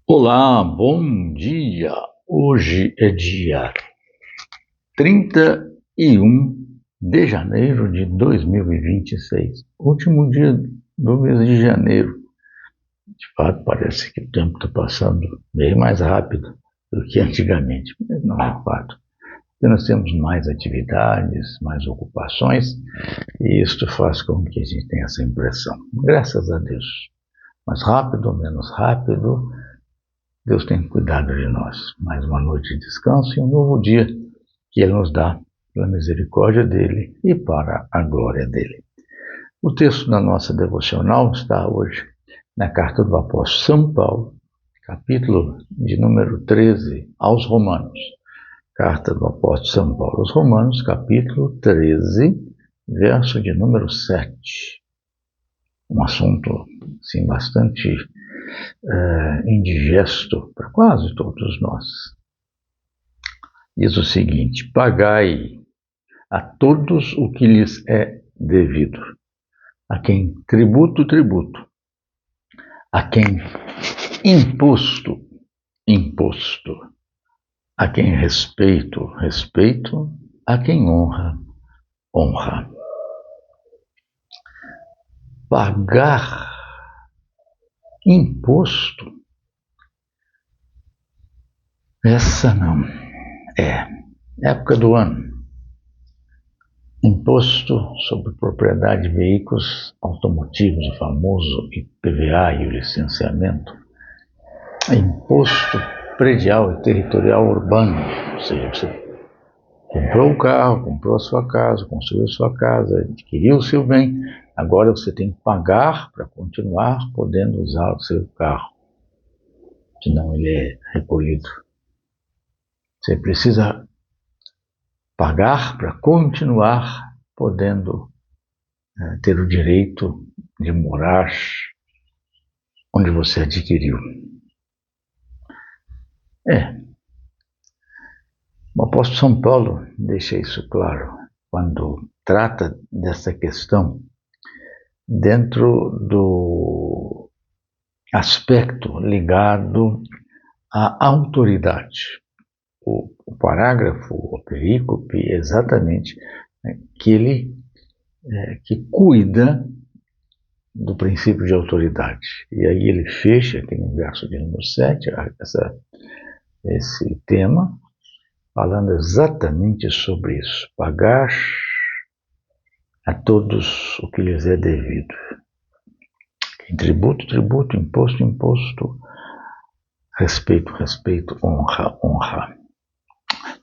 Olá, bom dia! Hoje é dia 31 de janeiro de 2026, último dia do mês de janeiro. De fato, parece que o tempo está passando bem mais rápido do que antigamente, mas não é fato. Porque nós temos mais atividades, mais ocupações, e isto faz com que a gente tenha essa impressão. Graças a Deus. Mais rápido, menos rápido, Deus tem cuidado de nós. Mais uma noite de descanso e um novo dia que Ele nos dá pela misericórdia dEle e para a glória dEle. O texto da nossa devocional está hoje na carta do apóstolo São Paulo, capítulo de número 13 aos Romanos. Carta do apóstolo São Paulo aos Romanos, capítulo 13, verso de número 7. Um assunto, assim, bastante indigesto para quase todos nós. Diz o seguinte: pagai a todos o que lhes é devido, a quem tributo, tributo, a quem imposto, imposto, a quem respeito, respeito, a quem honra, honra. Pagar imposto, essa não é época do ano. Imposto sobre propriedade de veículos automotivos, o famoso IPVA e o licenciamento. Imposto predial e territorial urbano, ou seja, você comprou o carro, comprou a sua casa, construiu a sua casa, adquiriu o seu bem, agora você tem que pagar para continuar podendo usar o seu carro, senão ele é recolhido. Você precisa pagar para continuar podendo ter o direito de morar onde você adquiriu. O apóstolo São Paulo deixa isso claro quando trata dessa questão dentro do aspecto ligado à autoridade. O parágrafo, o perícope, é exatamente aquele que cuida do princípio de autoridade. E aí ele fecha aqui no verso de número 7, esse tema, falando exatamente sobre isso. Pagar a todos o que lhes é devido. Em tributo, tributo, imposto, imposto, respeito, respeito, honra, honra.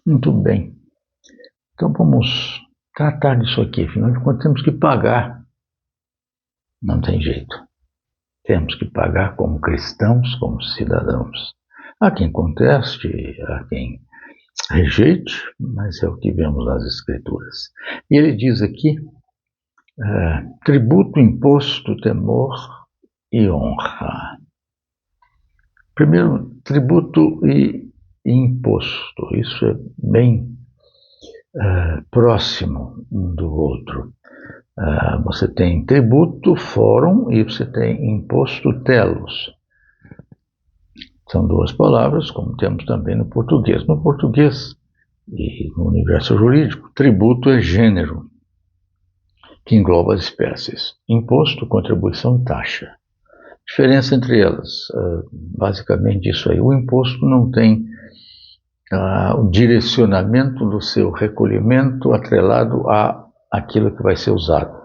Muito bem. Então vamos tratar disso aqui. Afinal de contas, temos que pagar. Não tem jeito. Temos que pagar como cristãos, como cidadãos. Há quem conteste, há quem rejeite, mas é o que vemos nas Escrituras. E ele diz aqui, tributo, imposto, temor e honra. Primeiro, tributo e imposto. Isso é bem próximo um do outro. Você tem tributo, fórum, e você tem imposto, telos. São duas palavras, como temos também no português. No português e no universo jurídico, tributo é gênero, que engloba as espécies. Imposto, contribuição, taxa. Diferença entre elas, basicamente isso aí. O imposto não tem o direcionamento do seu recolhimento atrelado àquilo que vai ser usado.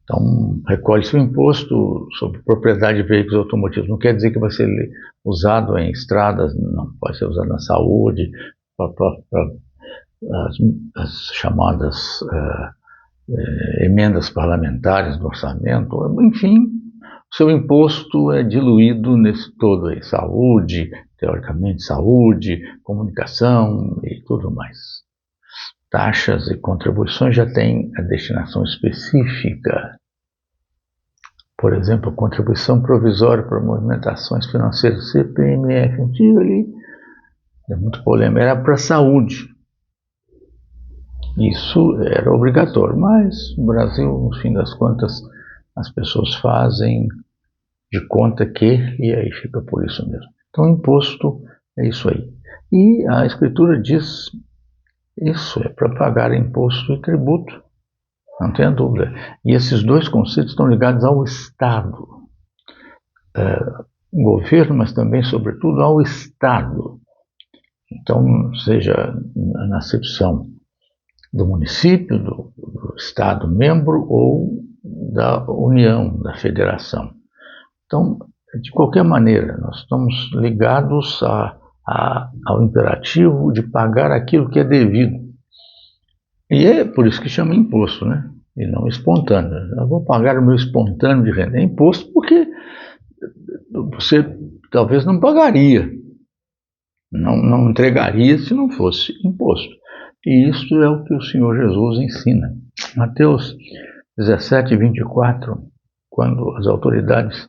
Então, recolhe-se o imposto sobre propriedade de veículos automotivos. Não quer dizer que vai ser usado em estradas, não, pode ser usado na saúde, para as chamadas emendas parlamentares do orçamento, enfim, o seu imposto é diluído nesse todo aí, saúde, teoricamente saúde, comunicação e tudo mais. Taxas e contribuições já têm a destinação específica. Por exemplo, contribuição provisória para movimentações financeiras, CPMF, antigo ali, é muito polêmico, era para a saúde. Isso era obrigatório, mas no Brasil, no fim das contas, as pessoas fazem de conta que, e aí fica por isso mesmo. Então, imposto é isso aí. E a Escritura diz, isso é para pagar imposto e tributo, não tenha dúvida. E esses dois conceitos estão ligados ao Estado, governo, mas também, sobretudo, ao Estado. Então, seja na acepção do município, do Estado membro ou da União, da Federação. Então, de qualquer maneira, nós estamos ligados ao imperativo de pagar aquilo que é devido. E é por isso que chama imposto, né? E não espontâneo. Eu vou pagar o meu espontâneo de renda. É imposto porque você talvez não pagaria, não entregaria se não fosse imposto. E isso é o que o Senhor Jesus ensina. Mateus 17, 24, quando as autoridades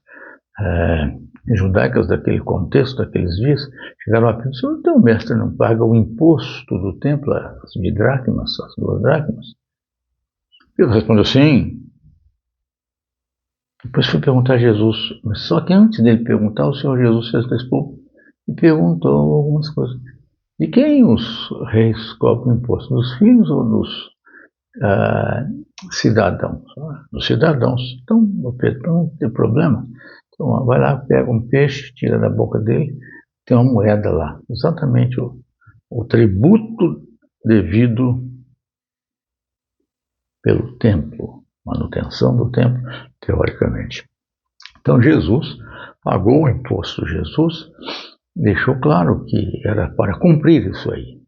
judaicas daquele contexto, daqueles dias, chegaram a pedir: "Senhor, teu mestre não paga o imposto do templo, as de dracmas, as 2 dracmas?" Pedro respondeu: "Sim." Depois foi perguntar a Jesus, mas só que antes dele perguntar, o Senhor Jesus se antecipou e perguntou algumas coisas. De quem os reis cobram imposto? Dos filhos ou dos cidadãos? Dos cidadãos. Então, Pedro, não tem problema. Então, vai lá, pega um peixe, tira da boca dele, tem uma moeda lá. Exatamente o tributo devido pelo templo, manutenção do templo, teoricamente. Então, Jesus pagou o imposto. Jesus deixou claro que era para cumprir isso aí.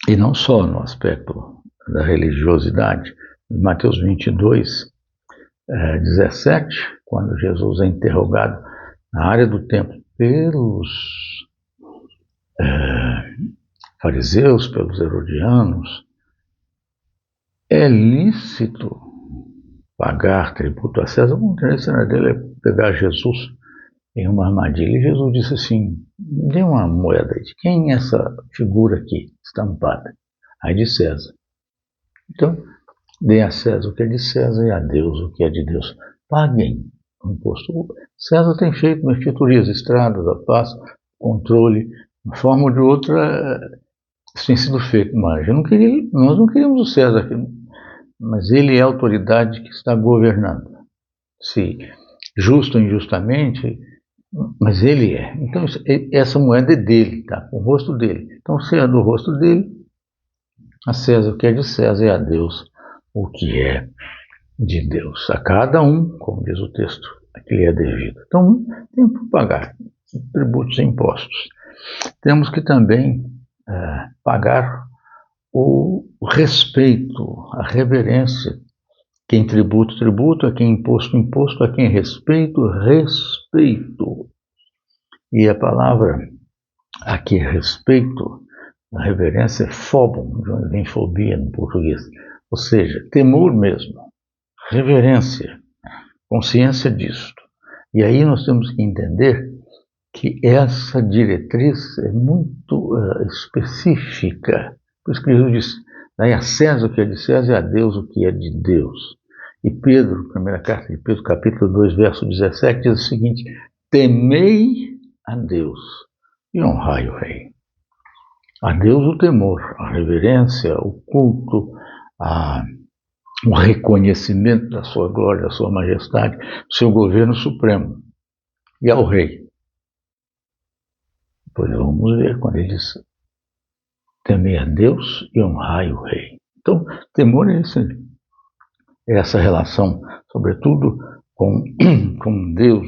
E não só no aspecto da religiosidade. Em Mateus 22, 17, quando Jesus é interrogado na área do templo pelos fariseus, pelos herodianos, é lícito pagar tributo a César? O interesse dele é pegar Jesus em uma armadilha. E Jesus disse assim: "Dê uma moeda aí. De quem é essa figura aqui, estampada?" Aí de César. Então, dê a César o que é de César e a Deus o que é de Deus. Paguem o imposto. César tem feito benfeitorias, estradas, a paz, controle, de uma forma ou de outra, isso tem sido feito. Mas nós não queríamos o César aqui, mas ele é a autoridade que está governando. Se justo ou injustamente, mas ele é. Então, essa moeda é dele, tá? Com o rosto dele. Então, se é do rosto dele, a César o que é de César e a Deus o que é de Deus. A cada um, como diz o texto, aquele é devido. Então, tem que pagar tributos e impostos. Temos que também pagar o respeito, a reverência. Quem tributo, tributo. A quem imposto, imposto. A quem respeito, respeito. E a palavra aqui, respeito, a reverência é phobon, de onde vem fobia no português. Ou seja, temor mesmo, reverência, consciência disso. E aí nós temos que entender que essa diretriz é muito específica. Por isso que Jesus disse: "Dai a César o que é de César e a Deus o que é de Deus." E Pedro, primeira carta de Pedro, capítulo 2, verso 17, diz o seguinte: "Temei a Deus e honrai o Rei." A Deus o temor, a reverência, o culto, o reconhecimento da sua glória, da sua majestade, do seu governo supremo. E ao Rei. Pois vamos ver quando ele diz: "Temei a Deus e honrai o Rei." Então, temor é essa relação, sobretudo com Deus,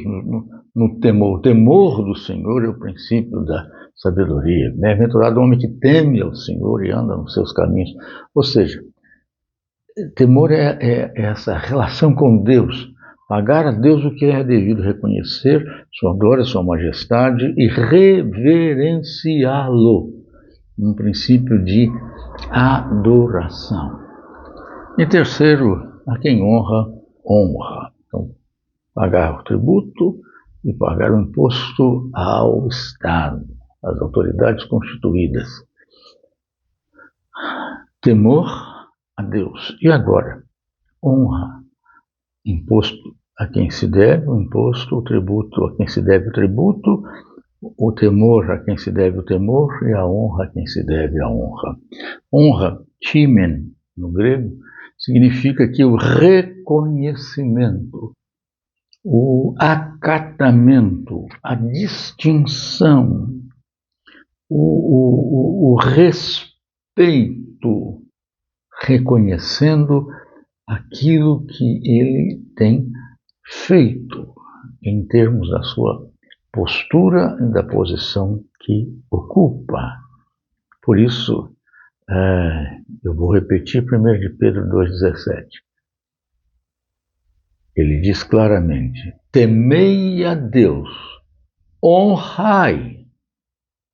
no temor. O temor do Senhor é o princípio da sabedoria. Bem-aventurado o homem que teme ao Senhor e anda nos seus caminhos. Ou seja, temor é essa relação com Deus. Pagar a Deus o que é devido, reconhecer sua glória, sua majestade e reverenciá-lo. Um princípio de adoração. E terceiro, a quem honra, honra. Então, pagar o tributo e pagar o imposto ao Estado, às autoridades constituídas. Temor a Deus. E agora, honra, imposto a quem se deve o imposto, o tributo a quem se deve o tributo, o temor a quem se deve o temor e a honra a quem se deve a honra. Honra, timen, no grego, significa que o reconhecimento, o acatamento, a distinção, o respeito, reconhecendo aquilo que ele tem feito em termos da sua postura e da posição que ocupa. Por isso, eu vou repetir 1 de Pedro 2,17. Ele diz claramente: temei a Deus, honrai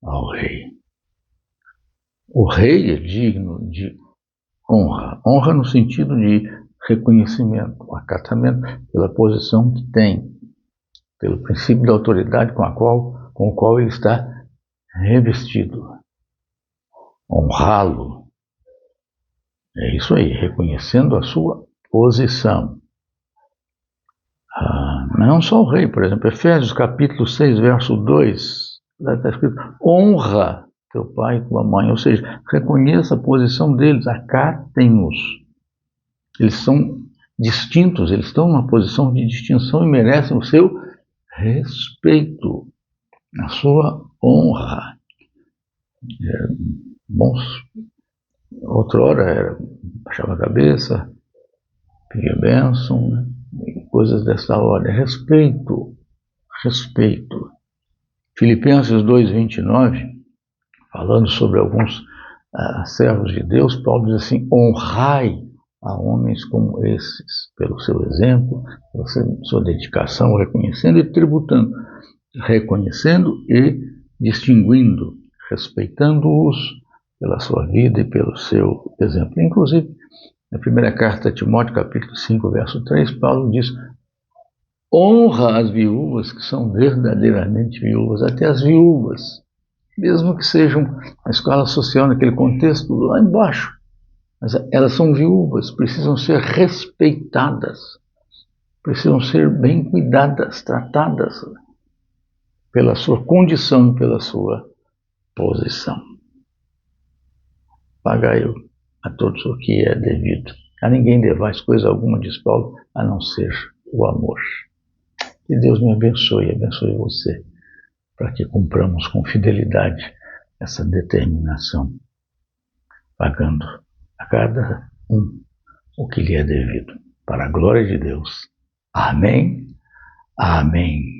ao rei. O rei é digno de honra. Honra no sentido de reconhecimento, acatamento pela posição que tem, pelo princípio da autoridade com o qual ele está revestido. Honrá-lo. É isso aí, reconhecendo a sua posição. Não só o rei, por exemplo, Efésios capítulo 6, verso 2, lá está escrito: honra teu pai e tua mãe, ou seja, reconheça a posição deles, acatem-os. Eles são distintos, eles estão numa posição de distinção e merecem o seu respeito, a sua honra. Bons, outrora era baixava a cabeça, pedia bênção, né? Coisas dessa ordem. Respeito. Filipenses 2,29, falando sobre alguns servos de Deus, Paulo diz assim: honrai a homens como esses, pelo seu exemplo, pela sua dedicação, reconhecendo e tributando, reconhecendo e distinguindo, respeitando-os pela sua vida e pelo seu exemplo. Inclusive, na primeira carta a Timóteo, capítulo 5, verso 3, Paulo diz: honra as viúvas que são verdadeiramente viúvas, até as viúvas, mesmo que sejam na escala social, naquele contexto lá embaixo. Mas elas são viúvas, precisam ser respeitadas, precisam ser bem cuidadas, tratadas pela sua condição, pela sua posição. Pagai a todos o que é devido. A ninguém devais coisa alguma, diz Paulo, a não ser o amor. Que Deus me abençoe você, para que cumpramos com fidelidade essa determinação, pagando a cada um o que lhe é devido, para a glória de Deus. Amém. Amém.